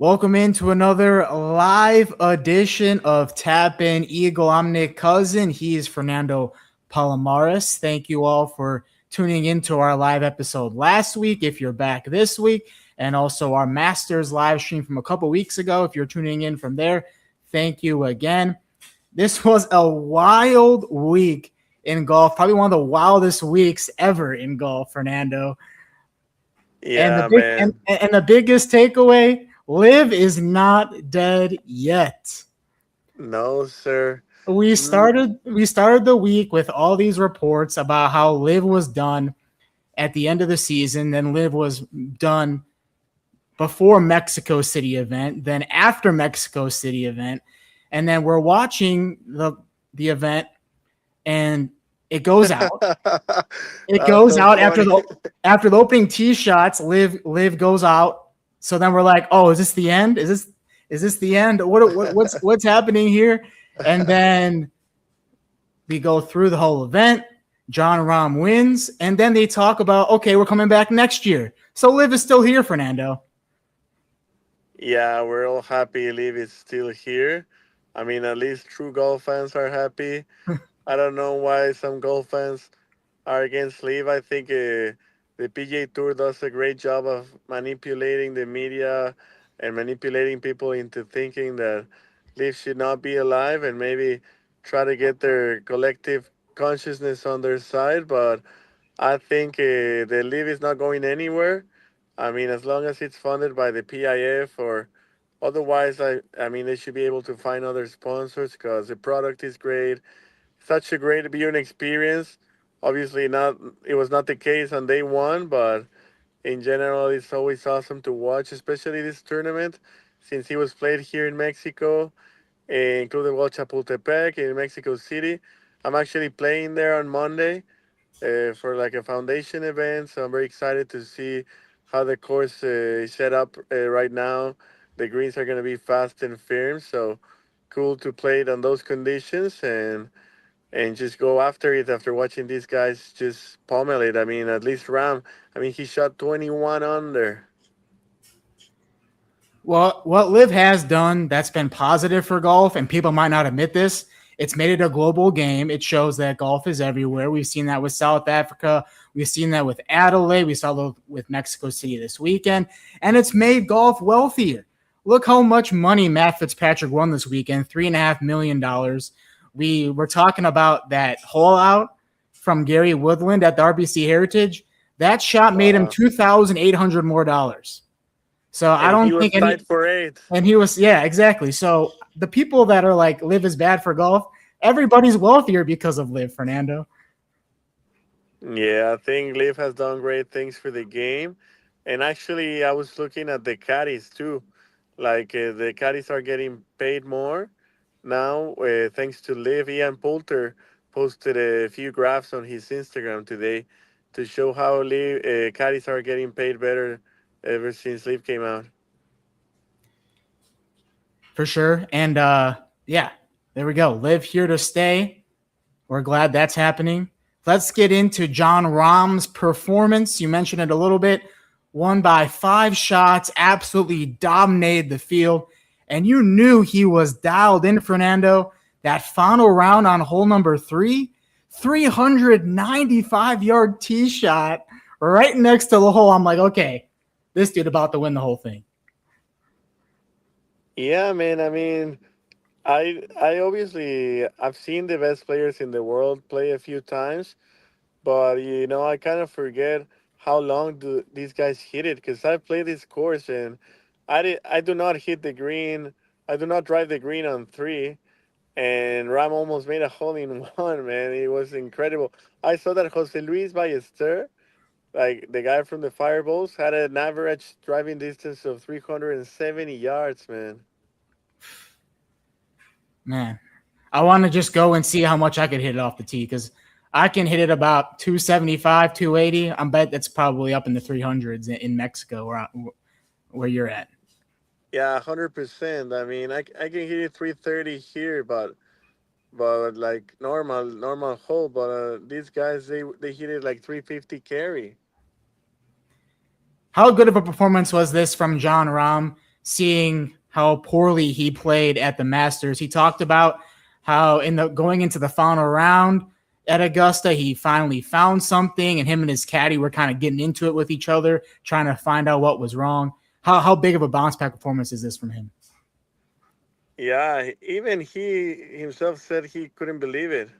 Welcome into another live edition of Tap In Eagle. I'm Nick Cousin. He is Fernando Palomares. Thank you all for tuning into our live episode last week, if you're back this week, and also our Masters live stream from a couple weeks ago. If you're tuning in from there, thank you again. This was a wild week in golf, probably one of the wildest weeks ever in golf, Fernando. And Yeah, man. and the biggest takeaway, LIV is not dead yet. No, sir. We Mm, started we started the week with all these reports about how LIV was done at the end of the season, then LIV was done before Mexico City event, then after Mexico City event, and then we're watching the event and it goes out. It That's goes so out funny. after the opening tee shots. Live goes out. So then we're like, oh, is this the end? Is this the end? What's happening here? And then we go through the whole event. Jon Rahm wins, and then they talk about, okay, we're coming back next year. So LIV is still here, Fernando. Yeah, we're all happy Liv is still here. I mean, at least true golf fans are happy. I don't know why some golf fans are against Liv. I think the PGA Tour does a great job of manipulating the media and manipulating people into thinking that Liv should not be alive and maybe try to get their collective consciousness on their side. But I think the Liv is not going anywhere. I mean, as long as it's funded by the PIF or otherwise, I mean, they should be able to find other sponsors because the product is great. Such a great viewing experience. Obviously, not it was not the case on day one, but in general, it's always awesome to watch, especially this tournament, since it was played here in Mexico, including well Chapultepec in Mexico City. I'm actually playing there on Monday for like a foundation event. So I'm very excited to see how the course is set up right now. The greens are going to be fast and firm, so cool to play it on those conditions and just go after it after watching these guys just pummel it. I mean, at least Ram. I mean, he shot 21 under. Well, what LIV has done that's been positive for golf, and people might not admit this, it's made it a global game. It shows that golf is everywhere. We've seen that with South Africa. We've seen that with Adelaide. We saw that with Mexico City this weekend. And it's made golf wealthier. Look how much money Matt Fitzpatrick won this weekend, $3.5 million. We were talking about that hole out from Gary Woodland at the RBC Heritage. That shot made him Wow. $2,800 more dollars. So I And he don't was think tied for eight. and he was, yeah, exactly. So the people that are like LIV is bad for golf, everybody's wealthier because of LIV, Fernando. Yeah, I think Liv has done great things for the game. And actually, I was looking at the caddies too. Like the caddies are getting paid more now, thanks to Liv. Ian Poulter posted a few graphs on his Instagram today to show how Liv caddies are getting paid better ever since Liv came out. For sure. And yeah, there we go. LIV here to stay. We're glad that's happening. Let's get into Jon Rahm's performance. You mentioned it a little bit. Won by 5 shots, absolutely dominated the field. And you knew he was dialed in, Fernando. That final round on hole number 3, 395-yard tee shot right next to the hole. I'm like, okay, this dude about to win the whole thing. Yeah, man. I mean, I obviously I've seen the best players in the world play a few times, but I kind of forget how long do these guys hit it because I play this course and I do not hit the green. I do not drive the green on three, and Ram almost made a hole in one. Man, it was incredible. I saw that Jose Luis Ballester, like the guy from the Fireballs, had an average driving distance of 370 yards. Man. Man, I want to just go and see how much I could hit it off the tee because I can hit it about 275, 280. I bet that's probably up in the 300s in Mexico where you're at. Yeah, 100%. I mean, I can hit it 330 here, but like normal hole. But these guys they hit it like 350 carry. How good of a performance was this from Jon Rahm? seeing how poorly he played at the Masters. He talked about how going into the final round at Augusta, he finally found something, and him and his caddy were kind of getting into it with each other, trying to find out what was wrong. How big of a bounce back performance is this from him? Yeah, even he himself said he couldn't believe it.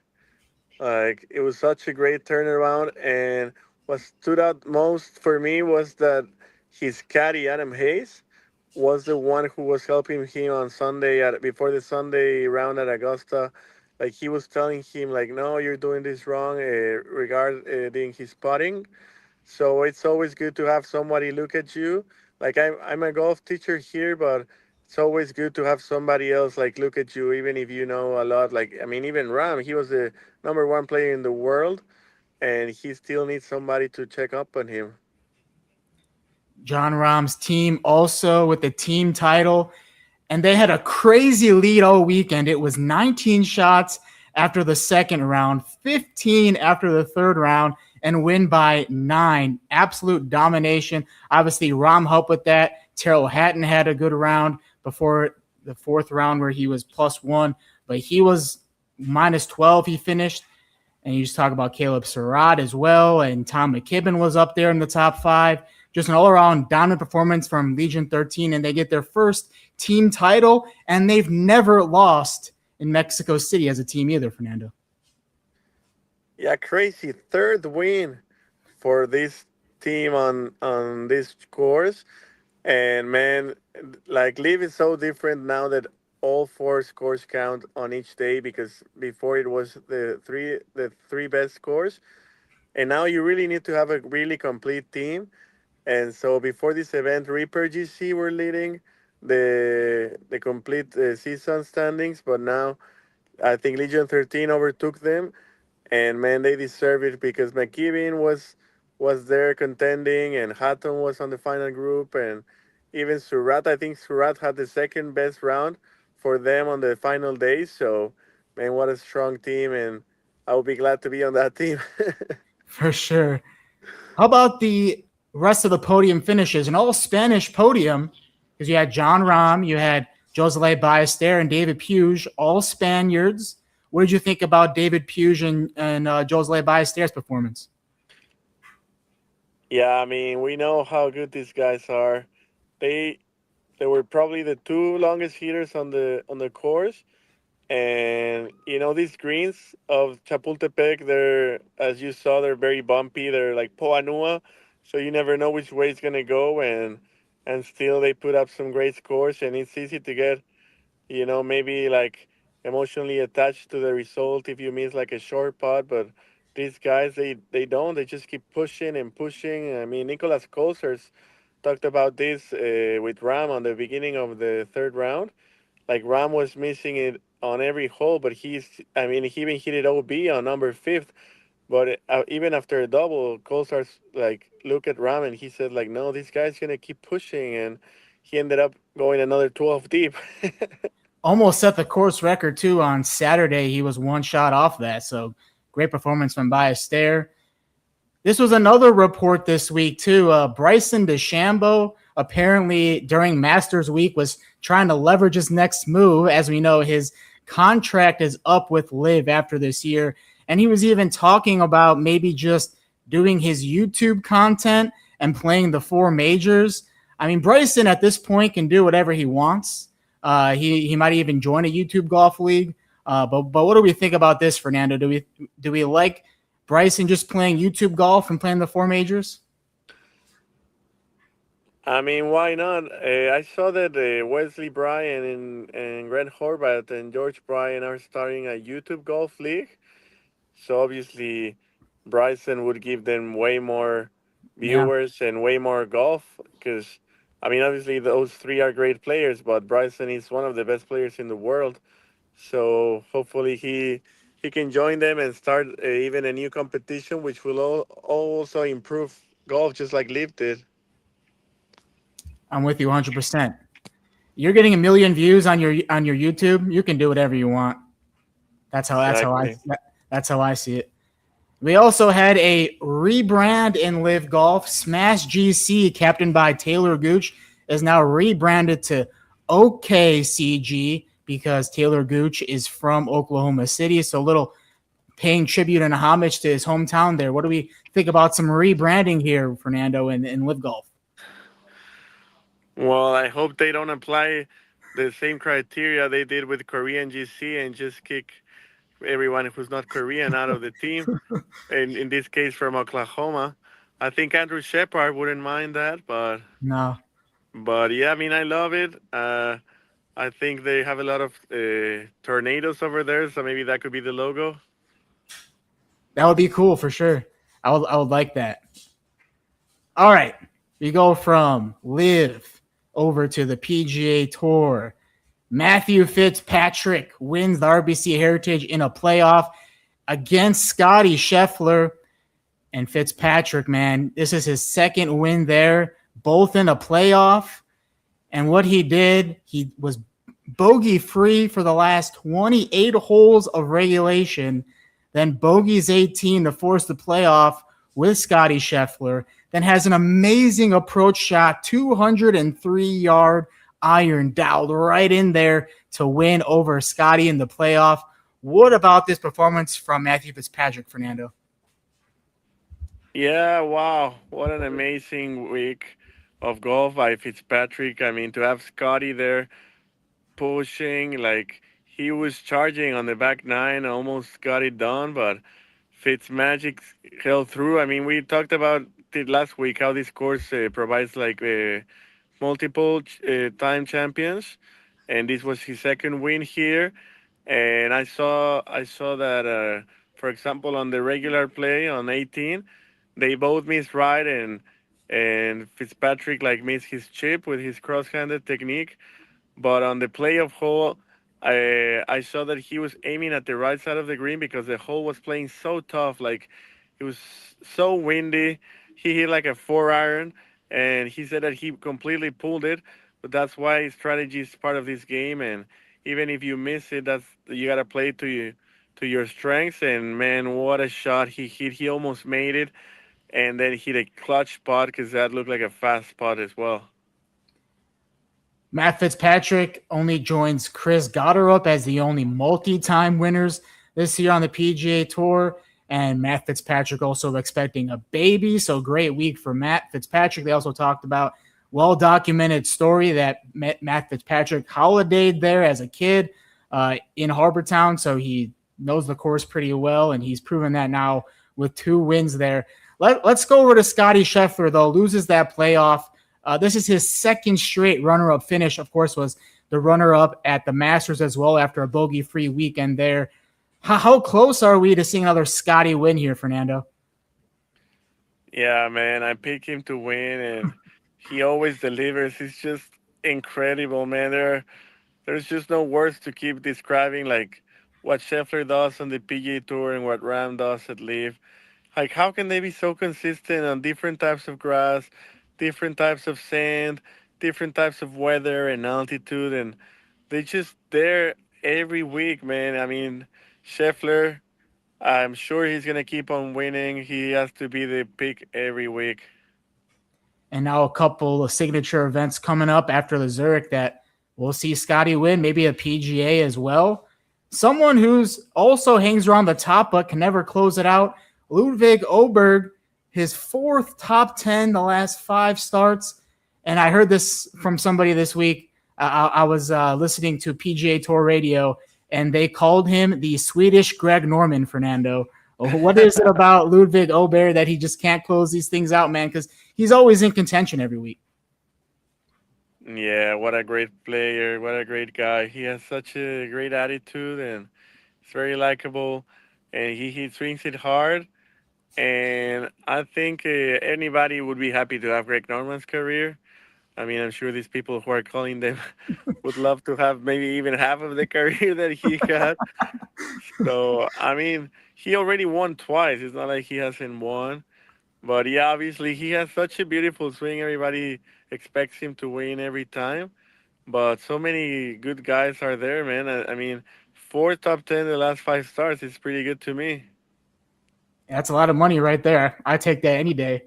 Like it was such a great turnaround, and what stood out most for me was that his caddy Adam Hayes was the one who was helping him on Sunday at before the Sunday round at Augusta. Like he was telling him, like, no, you're doing this wrong, regarding his putting. So it's always good to have somebody look at you. Like I'm a golf teacher here, but it's always good to have somebody else like look at you, even if you know a lot. Like I mean, even Ram, he was the number one player in the world, and he still needs somebody to check up on him. Jon Rahm's team also with the team title, and they had a crazy lead all weekend. It was 19 shots after the second round, 15 after the third round, and win by 9. Absolute domination. Obviously, Rahm helped with that. Terrell Hatton had a good round before the fourth round where he was +1, but he was -12. He finished. And you just talk about Caleb Surratt as well, and Tom McKibben was up there in the top 5. Just an all-around dominant performance from Legion 13, and they get their first team title, and they've never lost in Mexico City as a team either, Fernando. Yeah, crazy third win for this team on this course, and man, like LIV is so different now that all 4 scores count on each day, because before it was the three best scores, and now you really need to have a really complete team. And so before this event, Reaper GC were leading the complete season standings, but now I think Legion 13 overtook them, and man, they deserve it because McKibben was there contending, and Hatton was on the final group, and even Surratt. I think Surratt had the second best round for them on the final day. So, man, what a strong team, and I will be glad to be on that team. For sure. How about the rest of the podium finishes? An all-Spanish podium, because you had Jon Rahm, you had Josele Ballester, and David Puig, all Spaniards. What did you think about David Puig and Josele Ballester's performance? Yeah, I mean, we know how good these guys are. They they were probably the 2 longest hitters on the course, and these greens of Chapultepec, they're, as you saw, they're very bumpy. They're like Poanua, so you never know which way it's gonna go, and still they put up some great scores, and it's easy to get maybe like emotionally attached to the result if you miss like a short putt. But these guys, they don't. They just keep pushing and pushing. I mean, Nicolas Colsers talked about this with Ram on the beginning of the third round. Like Ram was missing it on every hole, but I mean, he even hit it OB on number 5th. But even after a double, Colsars like look at Ram and he said like, no, this guy's gonna keep pushing, and he ended up going another 12 deep. Almost set the course record, too, on Saturday. He was 1 shot off that, so great performance from Ballester. This was another report this week, too. Bryson DeChambeau, apparently during Masters Week, was trying to leverage his next move. As we know, his contract is up with LIV after this year, and he was even talking about maybe just doing his YouTube content and playing the 4 majors. I mean, Bryson at this point can do whatever he wants. He might even join a YouTube golf league. But what do we think about this, Fernando? Do we like Bryson just playing YouTube golf and playing the 4 majors? I mean, why not? I saw that Wesley Bryan and Grant Horvath and George Bryan are starting a YouTube golf league. So obviously, Bryson would give them way more Yeah. viewers and way more golf. Because, I mean, obviously those 3 are great players, but Bryson is one of the best players in the world. So hopefully he can join them and start even a new competition, which will also improve golf, just like LIV did. I'm with you 100%. You're getting 1 million views on your YouTube. You can do whatever you want. That's how Exactly. I see it. We also had a rebrand in LIV Golf. Smash GC, captained by Taylor Gooch, is now rebranded to OKCG because Taylor Gooch is from Oklahoma City. So a little paying tribute and homage to his hometown there. What do we think about some rebranding here, Fernando, in Live Golf? Well, I hope they don't apply the same criteria they did with Korean GC and just kick everyone who's not Korean out of the team. In this case, from Oklahoma, I think Andrew Shepard wouldn't mind that, No, but yeah, I mean, I love it. I think they have a lot of tornadoes over there, so maybe that could be the logo. that would be cool for sure. I would like that. All right, we go from Live over to the PGA Tour. Matthew Fitzpatrick wins the RBC Heritage in a playoff against Scotty Scheffler. And Fitzpatrick, man, this is his second win there, both in a playoff. And what he did, he was bogey free for the last 28 holes of regulation, then bogeys 18 to force the playoff with Scotty Scheffler, then has an amazing approach shot, 203-yard iron dialed right in there to win over Scotty in the playoff. What about this performance from Matthew Fitzpatrick, Fernando? Yeah, wow, what an amazing week of golf by Fitzpatrick. I mean, to have Scotty there pushing, like he was charging on the back nine, almost got it done, but Fitzmagic held through. I mean, we talked about it last week how this course provides like multiple time champions, and this was his second win here. And I saw that for example on the regular play on 18, they both missed right, and Fitzpatrick like missed his chip with his cross-handed technique, but on the playoff hole, I saw that he was aiming at the right side of the green because the hole was playing so tough. Like it was so windy. He hit like a 4 iron, and he said that he completely pulled it. But that's why strategy is part of this game. And even if you miss it, that's you gotta play to your strengths. And man, what a shot he hit! He almost made it, and then hit a clutch spot because that looked like a fast spot as well. Matt Fitzpatrick only joins Chris Gotterup as the only multi-time winners this year on the PGA Tour. And Matt Fitzpatrick also expecting a baby. So great week for Matt Fitzpatrick. They also talked about well-documented story that Matt Fitzpatrick holidayed there as a kid in Harbortown. So he knows the course pretty well, and he's proven that now with 2 wins there. Let's go over to Scotty Scheffler, though. Loses that playoff. This is his second straight runner-up finish. Of course, was the runner-up at the Masters as well after a bogey-free weekend there. How close are we to seeing another Scotty win here, Fernando? Yeah, man, I picked him to win, and he always delivers. He's just incredible, man. There's just no words to keep describing like what Scheffler does on the PGA Tour and what Ram does at LIV. Like, how can they be so consistent on different types of grass, different types of sand, different types of weather and altitude, and they just there every week, man. I mean, Scheffler, I'm sure he's gonna keep on winning. He has to be the pick every week. And now a couple of signature events coming up after the Zurich that we'll see Scotty win, maybe a PGA as well. Someone who's also hangs around the top but can never close it out, Ludwig Oberg, his 4th top 10 the last 5 starts. And I heard this from somebody this week. I was listening to PGA Tour radio, and they called him the Swedish Greg Norman, Fernando. What is it about Ludwig Oberg that he just can't close these things out, man? Because he's always in contention every week. Yeah, what a great player, what a great guy. He has such a great attitude, and he's very likable, and he swings it hard. And I think anybody would be happy to have Greg Norman's career. I mean, I'm sure these people who are calling them would love to have maybe even half of the career that he had. So, I mean, he already won twice. It's not like he hasn't won. But yeah, obviously, he has such a beautiful swing. Everybody expects him to win every time. But so many good guys are there, man. I mean, 4 top 10 the last 5 starts is pretty good to me. That's a lot of money right there. I take that any day.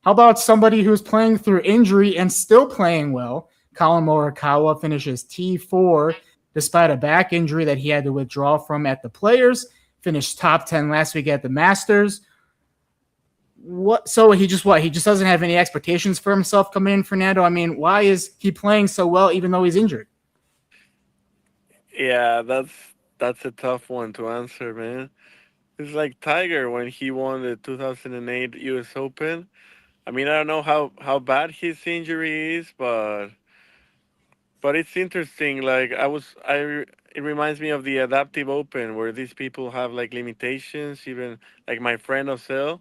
How about somebody who's playing through injury and still playing well? Colin Morikawa finishes T4 despite a back injury that he had to withdraw from at the Players. Finished top 10 last week at the Masters. He just doesn't have any expectations for himself coming in, Fernando? I mean, why is he playing so well even though he's injured? Yeah, that's a tough one to answer, man. It's like Tiger when he won the 2008 U.S. Open. I mean, I don't know how bad his injury is, but it's interesting. Like it reminds me of the Adaptive Open where these people have like limitations. Even like my friend Osel,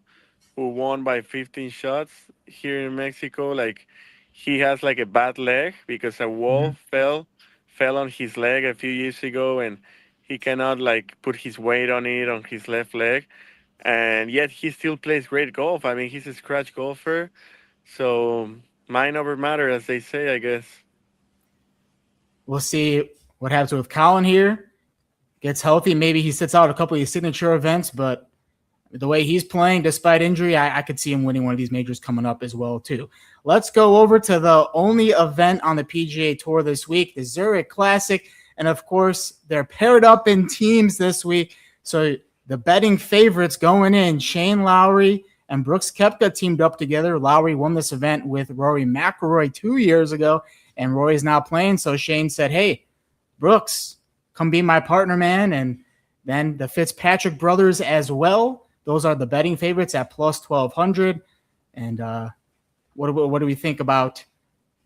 who won by 15 shots here in Mexico. Like he has like a bad leg because a wall Mhm. fell on his leg a few years ago, and he cannot like put his weight on it on his left leg, and yet he still plays great golf. I mean, he's a scratch golfer, so mind over matter, as they say, I guess. We'll see what happens with Colin here. Gets healthy. Maybe he sits out a couple of these signature events, but the way he's playing despite injury, I could see him winning one of these majors coming up as well, too. Let's go over to the only event on the PGA Tour this week, the Zurich Classic. And of course, they're paired up in teams this week. So the betting favorites going in, Shane Lowry and Brooks Koepka teamed up together. Lowry won this event with Rory McIlroy 2 years ago, and Rory's now playing. So Shane said, hey, Brooks, come be my partner, man. And then the Fitzpatrick brothers as well. Those are the betting favorites at plus 1,200. And what do we think about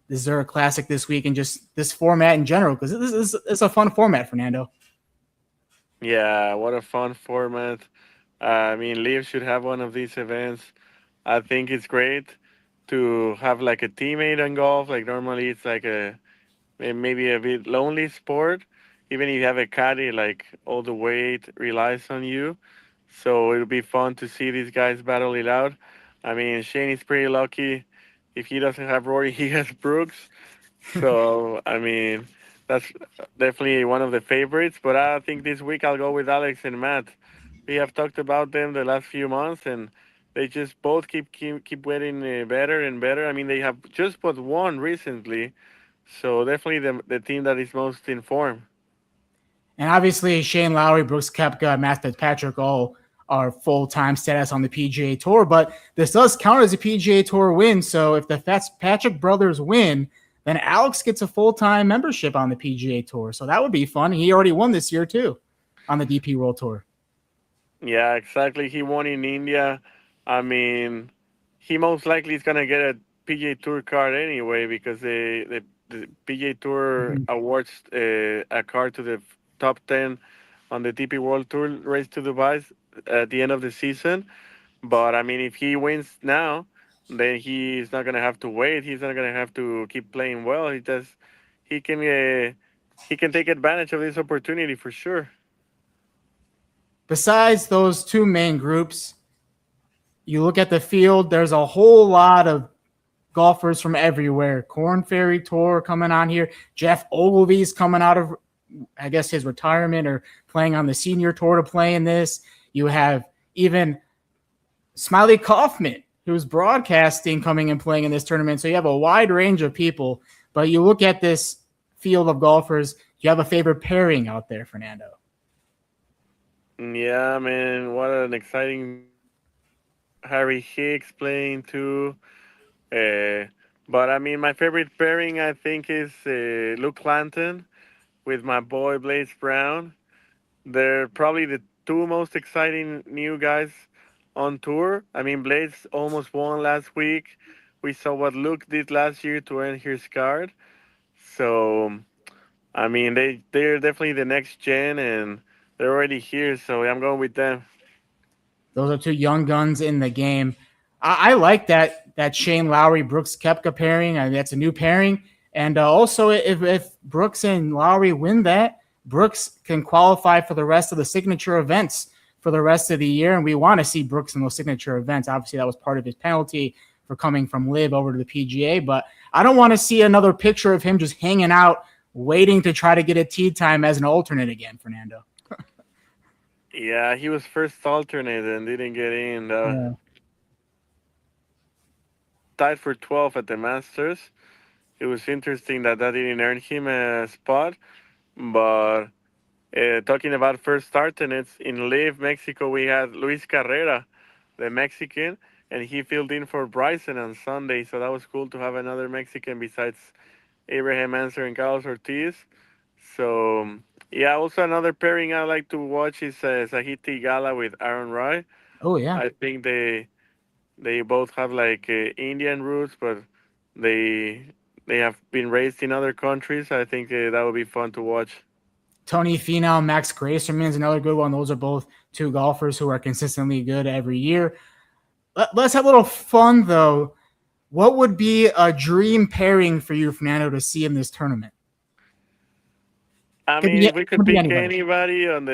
the Zurich Classic this week and just this format in general? Because this is a fun format, Fernando. Yeah, what a fun format. I mean, Liv should have one of these events. I think it's great to have like a teammate in golf. Like normally it's like maybe a bit lonely sport. Even if you have a caddy, like all the weight relies on you. So it'll be fun to see these guys battle it out. I mean, Shane is pretty lucky. If he doesn't have Rory, he has Brooks. So I mean, that's definitely one of the favorites. But I think this week I'll go with Alex and Matt. We have talked about them the last few months, and they just both keep getting better and better. I mean, they have just but won recently, so definitely the team that is most informed. And obviously, Shane Lowry, Brooks Koepka, Matt Fitzpatrick all are full-time status on the PGA Tour. But this does count as a PGA Tour win. So if the Fitzpatrick brothers win, then Alex gets a full-time membership on the PGA Tour. So that would be fun. He already won this year, too, on the DP World Tour. Yeah, exactly. He won in India. I mean, he most likely is gonna get a PGA Tour card anyway because the PGA Tour Mm-hmm. awards a card to the top 10 on the DP World Tour race to Dubai at the end of the season. But I mean, if he wins now, then he's not gonna have to wait. He's not gonna have to keep playing well. He can he can take advantage of this opportunity for sure. Besides those two main groups, you look at the field, there's a whole lot of golfers from everywhere. Corn Ferry Tour coming on here. Jeff Ogilvy's coming out of, I guess, his retirement or playing on the senior tour to play in this. You have even Smiley Kaufman, who's broadcasting, coming and playing in this tournament. So you have a wide range of people. But you look at this field of golfers, you have a favorite pairing out there, Fernando? Yeah, man, what an exciting Harry Hicks playing too. Uh, but I mean, my favorite pairing I think is Luke Clanton with my boy Blaze Brown. They're probably the two most exciting new guys on tour. I mean, Blaze almost won last week. We saw what Luke did last year to earn his card. So I mean, they're definitely the next gen, and they're already here. So I'm going with them. Those are two young guns in the game. I like that Shane Lowry Brooks Koepka pairing. I mean, that's a new pairing. And also, if Brooks and Lowry win that, Brooks can qualify for the rest of the signature events for the rest of the year. And we want to see Brooks in those signature events. Obviously, that was part of his penalty for coming from LIV over to the PGA. But I don't want to see another picture of him just hanging out, waiting to try to get a tee time as an alternate again, Fernando. Yeah, he was first alternate and didn't get in. Yeah. tied for 12 at the Masters. It was interesting that that didn't earn him a spot, but talking about first start, and it's in LIV Mexico. We had Luis Carrera, the Mexican, and he filled in for Bryson on Sunday. So that was cool to have another Mexican besides Abraham Ancer and Carlos Ortiz. So yeah, also another pairing I like to watch is Sahiti Gala with Aaron Rai. Oh yeah. I think they both have like Indian roots, but they they have been raised in other countries. I think that would be fun to watch. Tony Finau, Max Gracerman is another good one. Those are both two golfers who are consistently good every year. Let's have a little fun though. What would be a dream pairing for you, Fernando, to see in this tournament? I Could mean, be if we could could be pick anybody. anybody on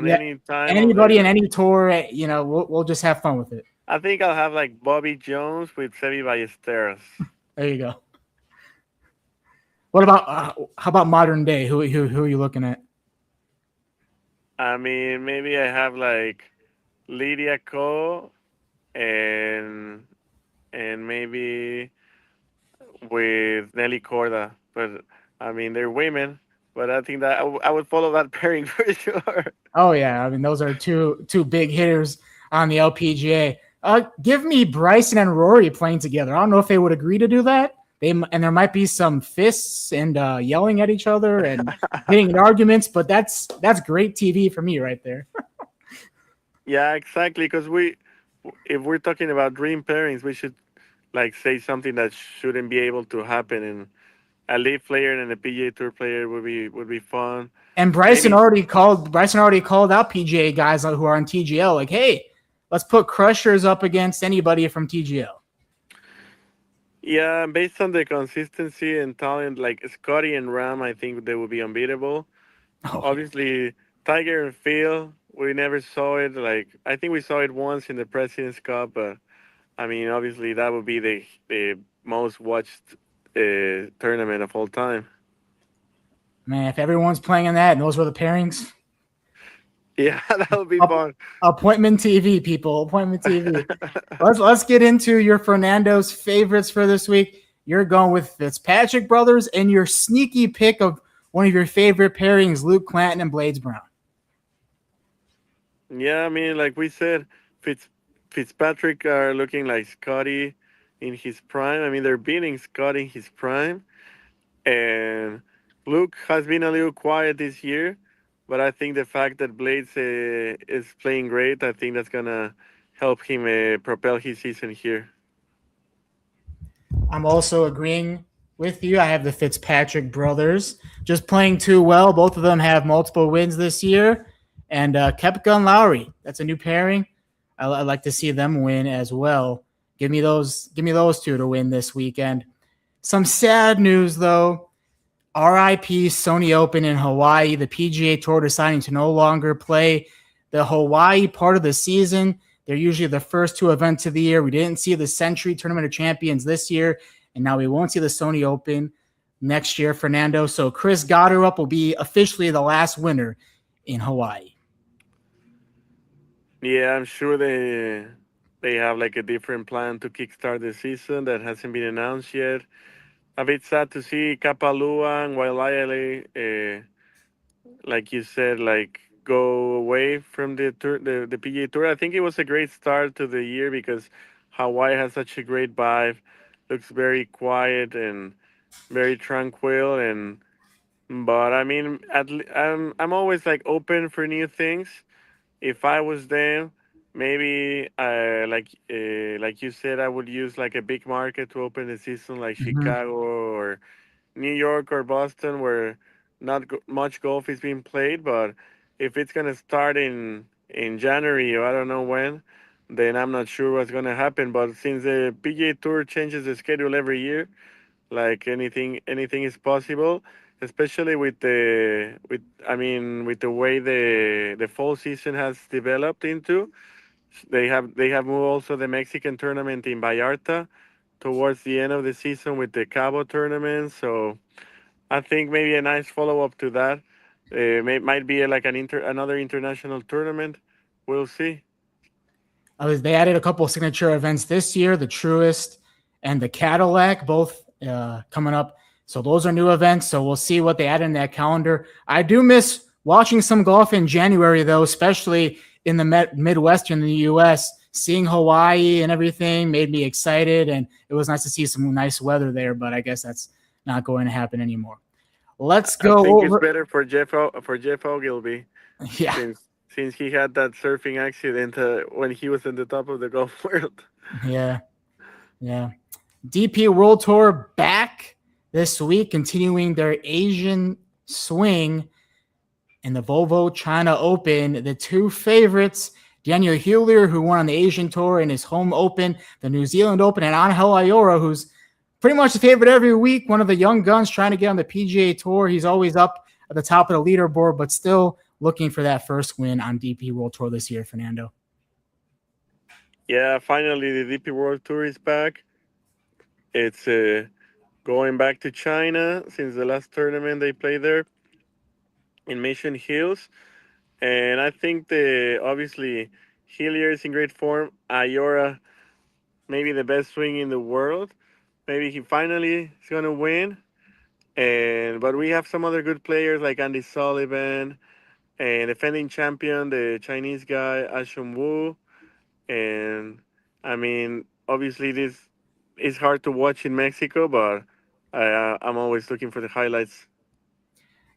Yeah, any time of anybody in the, any tour. We'll just have fun with it. I think I'll have like Bobby Jones with Sevi Ballesteros. There you go. What about how about modern day? Who are you looking at? I mean, maybe I have like Lydia Ko and maybe with Nelly Corda. But I mean, they're women. But I think that I would follow that pairing for sure. Oh yeah, I mean those are two big hitters on the LPGA. Give me Bryson and Rory playing together. I don't know if they would agree to do that. There might be some fists and yelling at each other and getting in arguments, but that's great TV for me right there. Yeah, exactly. Because if we're talking about dream pairings, we should like say something that shouldn't be able to happen. And a LIV player and a PGA Tour player would be fun. And Maybe. Bryson already called out PGA guys who are on TGL, like, hey, let's put crushers up against anybody from TGL. Yeah, based on the consistency and talent, like Scotty and Ram, I think they will be unbeatable. Oh, Obviously, Tiger and Phil, we never saw it. Like I think we saw it once in the President's Cup, but I mean, obviously that would be the most watched tournament of all time. man, if everyone's playing in that and those were the pairings, Yeah, that would be fun. appointment TV, people, appointment TV. Let's get into your Fernando's favorites for this week. You're going with Fitzpatrick brothers and your sneaky pick of one of your favorite pairings, Luke Clanton and Blades Brown. Yeah, I mean, like we said, Fitzpatrick are looking like Scotty in his prime. I mean, they're beating Scotty in his prime. And Luke has been a little quiet this year, but I think the fact that Blades is playing great, I think that's gonna help him propel his season here. I'm also agreeing with you. I have the Fitzpatrick brothers just playing too well. Both of them have multiple wins this year. And Koepka and Lowry. That's a new pairing. I'd like to see them win as well. Give me those two to win this weekend. Some sad news though. RIP Sony Open in Hawaii. The PGA Tour deciding to no longer play the Hawaii part of the season. They're usually the first two events of the year. We didn't see the Century Tournament of Champions this year, and now we won't see the Sony Open next year, Fernando. So Chris Gotterup will be officially the last winner in Hawaii. Yeah, I'm sure they have like a different plan to kickstart the season that hasn't been announced yet. A bit sad to see Kapalua and Waialae, like you said, like go away from the tour, the PGA Tour. I think it was a great start to the year because Hawaii has such a great vibe, looks very quiet and very tranquil. And but I mean, I'm always like open for new things. If I was them, maybe like you said, I would use like a big market to open the season, like Mm-hmm. Chicago or New York or Boston, where not much golf is being played. But if it's gonna start in January or I don't know when, then I'm not sure what's gonna happen. But since the PGA Tour changes the schedule every year, like anything is possible, especially with I mean with the way the fall season has developed into. They have moved also the Mexican tournament in Vallarta towards the end of the season with the Cabo tournament. So I think maybe a nice follow up to that might be like another international tournament. We'll see. They added a couple of signature events this year, the Truist and the Cadillac, both coming up. So those are new events. So we'll see what they add in that calendar. I do miss watching some golf in January, though, especially in the Midwest in the U.S. Seeing Hawaii and everything made me excited, and it was nice to see some nice weather there. But I guess that's not going to happen anymore. Let's I go think it's over. better for Jeff Ogilvy Yeah, since he had that surfing accident when he was in the top of the golf world. yeah, yeah. DP World Tour back this week, continuing their Asian swing in the Volvo China Open. The two favorites, Daniel Hewler, who won on the Asian Tour in his home Open, the New Zealand Open, and Angel Ayora, who's pretty much the favorite every week, one of the young guns trying to get on the PGA Tour. He's always up at the top of the leaderboard, but still looking for that first win on DP World Tour this year, Fernando. Yeah, finally the DP World Tour is back. It's going back to China since the last tournament they played there in Mission Hills. And I think obviously Hillier is in great form. Ayora, maybe the best swing in the world. Maybe he finally is gonna win. But we have some other good players like Andy Sullivan and defending champion, the Chinese guy Ashun Wu. And I mean, obviously this is hard to watch in Mexico, but I'm always looking for the highlights.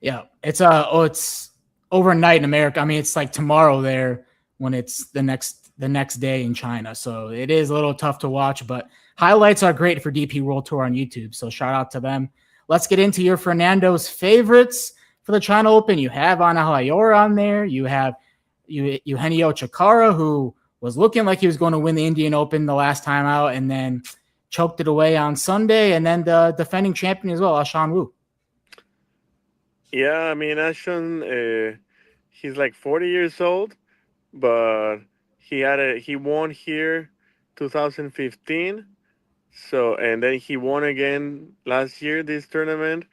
Yeah, it's overnight in America. I mean, it's like tomorrow there when it's the next day in China. So it is a little tough to watch, but highlights are great for DP World Tour on YouTube. So shout out to them. Let's get into your Fernando's favorites for the China Open. You have Angel Ayora on there. You have Eugenio Chacarra, who was looking like he was going to win the Indian Open the last time out, and then choked it away on Sunday. And then the defending champion as well, Ashun Wu. Yeah, I mean, Ashton, he's like 40 years old, but he won here 2015. So, and then he won again last year, this tournament.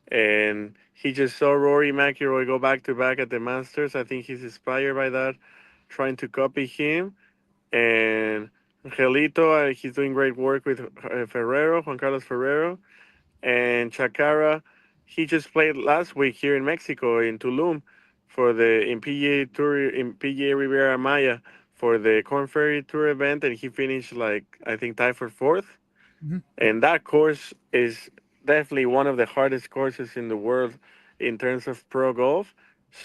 And he just saw Rory McIlroy go back to back at the Masters. I think he's inspired by that, trying to copy him. And Angelito, he's doing great work with Juan Carlos Ferrero. And Chacara, he just played last week here in Mexico in Tulum for the in PGA Tour in PGA Riviera Maya for the Corn Ferry Tour event, and he finished like I think tied for 4th. Mm-hmm. And that course is definitely one of the hardest courses in the world in terms of pro golf.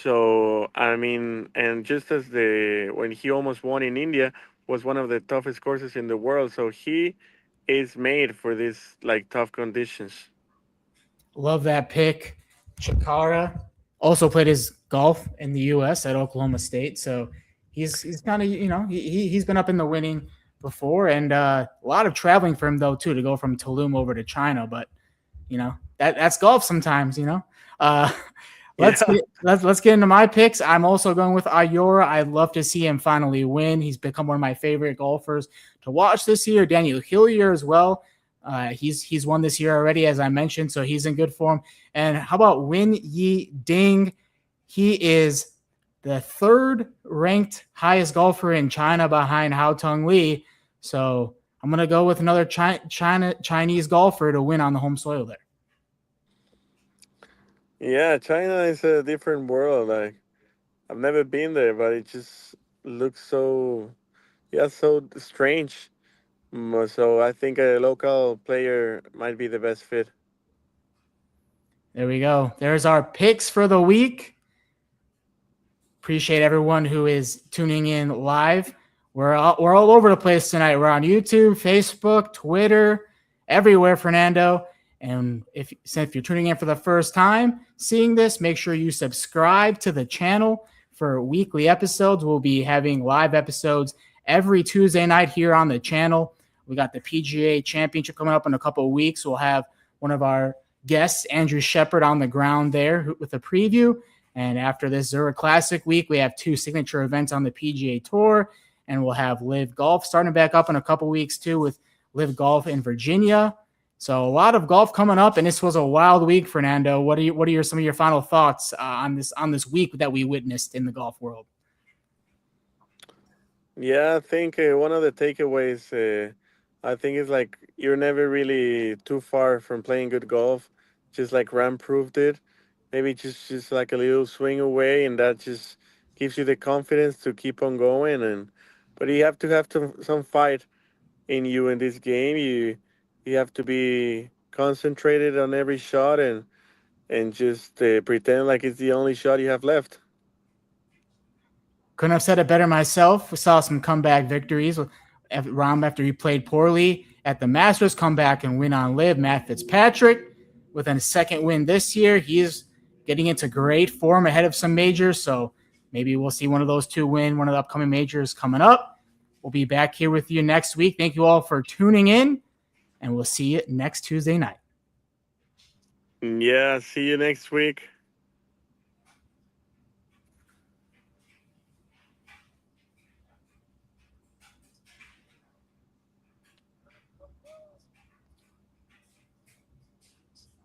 So I mean, and just as when he almost won in India was one of the toughest courses in the world. So he is made for these like tough conditions. Love that pick. Chacarra also played his golf in the U.S. at Oklahoma State, so he's kind of he's been up in the winning before, and a lot of traveling for him though too to go from Tulum over to China. But that's golf sometimes. Let's get into my picks. I'm also going with Ayora. I'd love to see him finally win. He's become one of my favorite golfers to watch this year. Daniel Hillier as well. He's won this year already, as I mentioned, so he's in good form. And how about Win Yi Ding? He is the 3rd ranked highest golfer in China behind Hao Tung Li. So I'm going to go with another Chinese golfer to win on the home soil there. Yeah, China is a different world. Like I've never been there, but it just looks so strange. So I think a local player might be the best fit. There we go. There's our picks for the week. Appreciate everyone who is tuning in live. We're all over the place tonight. We're on YouTube, Facebook, Twitter, everywhere, Fernando. And if you're tuning in for the first time seeing this, make sure you subscribe to the channel for weekly episodes. We'll be having live episodes every Tuesday night here on the channel. We got the PGA Championship coming up in a couple of weeks. We'll have one of our guests, Andrew Shepard, on the ground there with a preview. And after this Zurich Classic week, we have 2 signature events on the PGA Tour. And we'll have LIV Golf starting back up in a couple of weeks too with LIV Golf in Virginia. So a lot of golf coming up, and this was a wild week, Fernando. What are some of your final thoughts on this week that we witnessed in the golf world? Yeah, I think one of the takeaways I think it's like you're never really too far from playing good golf. Just like Ram proved it. Maybe just like a little swing away, and that just gives you the confidence to keep on going. And but you have to have some fight in you in this game. You have to be concentrated on every shot and just pretend like it's the only shot you have left. Couldn't have said it better myself. We saw some comeback victories. Rahm, after he played poorly at the Masters, come back and win on LIV. Matt Fitzpatrick with a second win this year. He's getting into great form ahead of some majors, so maybe we'll see one of those two win one of the upcoming majors coming up. We'll be back here with you next week. Thank you all for tuning in, and we'll see you next Tuesday night. Yeah, see you next week.